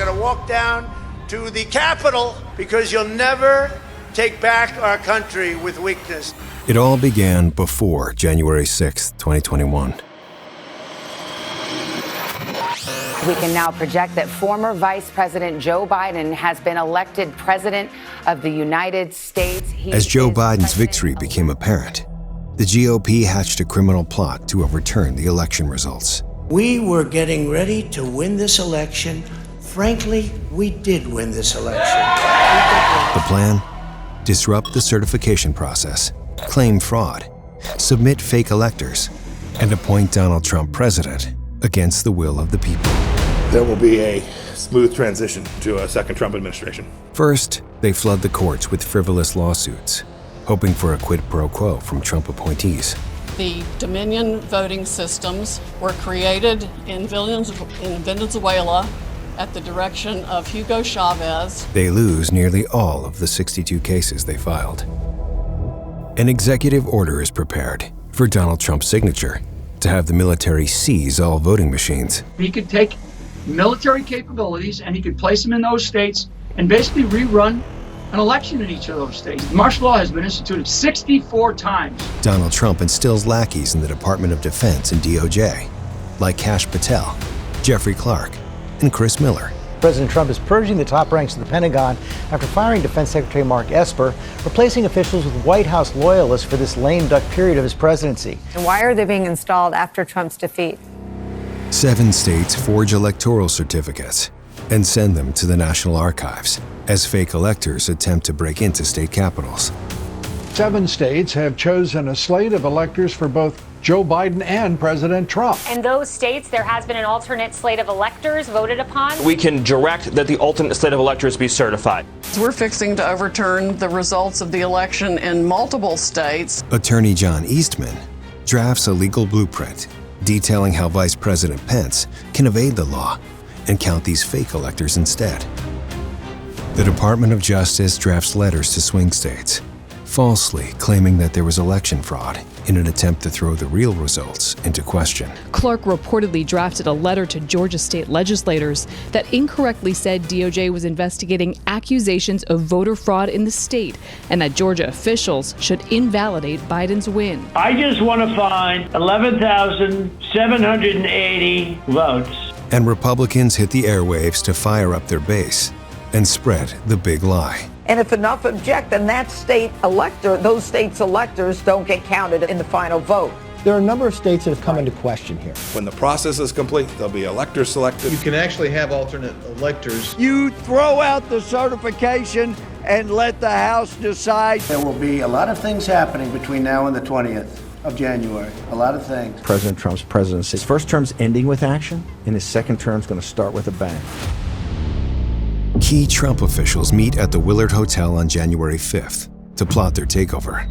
going to walk down to the Capitol because you'll never take back our country with weakness. It all began before January 6th, 2021. We can now project that former Vice President Joe Biden has been elected President of the United States. As Joe Biden's victory became apparent, the GOP hatched a criminal plot to overturn the election results. We were getting ready to win this election. Frankly, we did win this election. The plan? Disrupt the certification process, claim fraud, submit fake electors, and appoint Donald Trump president against the will of the people. There will be a smooth transition to a second Trump administration. First, they flood the courts with frivolous lawsuits, hoping for a quid pro quo from Trump appointees. The Dominion voting systems were created in Venezuela at the direction of Hugo Chavez. They lose nearly all of the 62 cases they filed. An executive order is prepared for Donald Trump's signature to have the military seize all voting machines. He could take military capabilities and he could place them in those states and basically rerun an election in each of those states. Martial law has been instituted 64 times. Donald Trump instills lackeys in the Department of Defense and DOJ, like Kash Patel, Jeffrey Clark, and Chris Miller. President Trump is purging the top ranks of the Pentagon after firing Defense Secretary Mark Esper, replacing officials with White House loyalists for this lame duck period of his presidency. And why are they being installed after Trump's defeat? 7 states forge electoral certificates and send them to the National Archives as fake electors attempt to break into state capitals. 7 states have chosen a slate of electors for both Joe Biden and President Trump. In those states, there has been an alternate slate of electors voted upon. We can direct that the alternate slate of electors be certified. We're fixing to overturn the results of the election in multiple states. Attorney John Eastman drafts a legal blueprint detailing how Vice President Pence can evade the law and count these fake electors instead. The Department of Justice drafts letters to swing states, falsely claiming that there was election fraud in an attempt to throw the real results into question. Clark reportedly drafted a letter to Georgia state legislators that incorrectly said DOJ was investigating accusations of voter fraud in the state and that Georgia officials should invalidate Biden's win. I just want to find 11,780 votes. And Republicans hit the airwaves to fire up their base and spread the big lie. And if enough object, then those states' electors don't get counted in the final vote. There are a number of states that have come into question here. When the process is complete, there'll be electors selected. You can actually have alternate electors. You throw out the certification and let the House decide. There will be a lot of things happening between now and the 20th of January. A lot of things. President Trump's presidency. His first term's ending with action, and his second term's going to start with a bang. Key Trump officials meet at the Willard Hotel on January 5th to plot their takeover,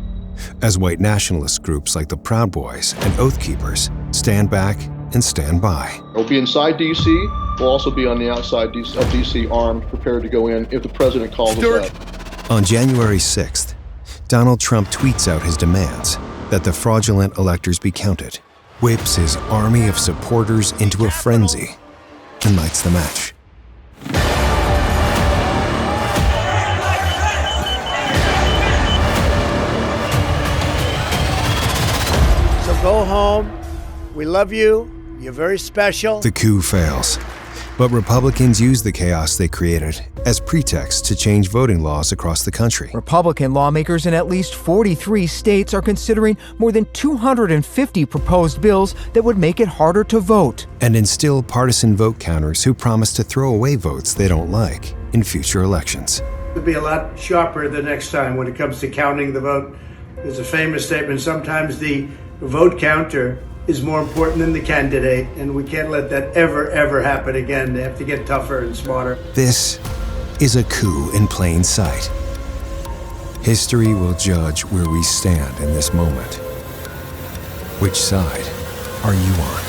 as white nationalist groups like the Proud Boys and Oath Keepers stand back and stand by. We'll be inside D.C. We'll also be on the outside of D.C. armed, prepared to go in if the president calls us out. On January 6th, Donald Trump tweets out his demands that the fraudulent electors be counted, whips his army of supporters into a frenzy, and lights the match. Go home. We love you. You're very special. The coup fails, but Republicans use the chaos they created as pretext to change voting laws across the country. Republican lawmakers in at least 43 states are considering more than 250 proposed bills that would make it harder to vote. And instill partisan vote counters who promise to throw away votes they don't like in future elections. It'll be a lot sharper the next time when it comes to counting the vote. There's a famous statement, sometimes the vote counter is more important than the candidate, and we can't let that ever happen again. They have to get tougher and smarter. This is a coup in plain sight. History will judge where we stand in this moment. Which side are you on?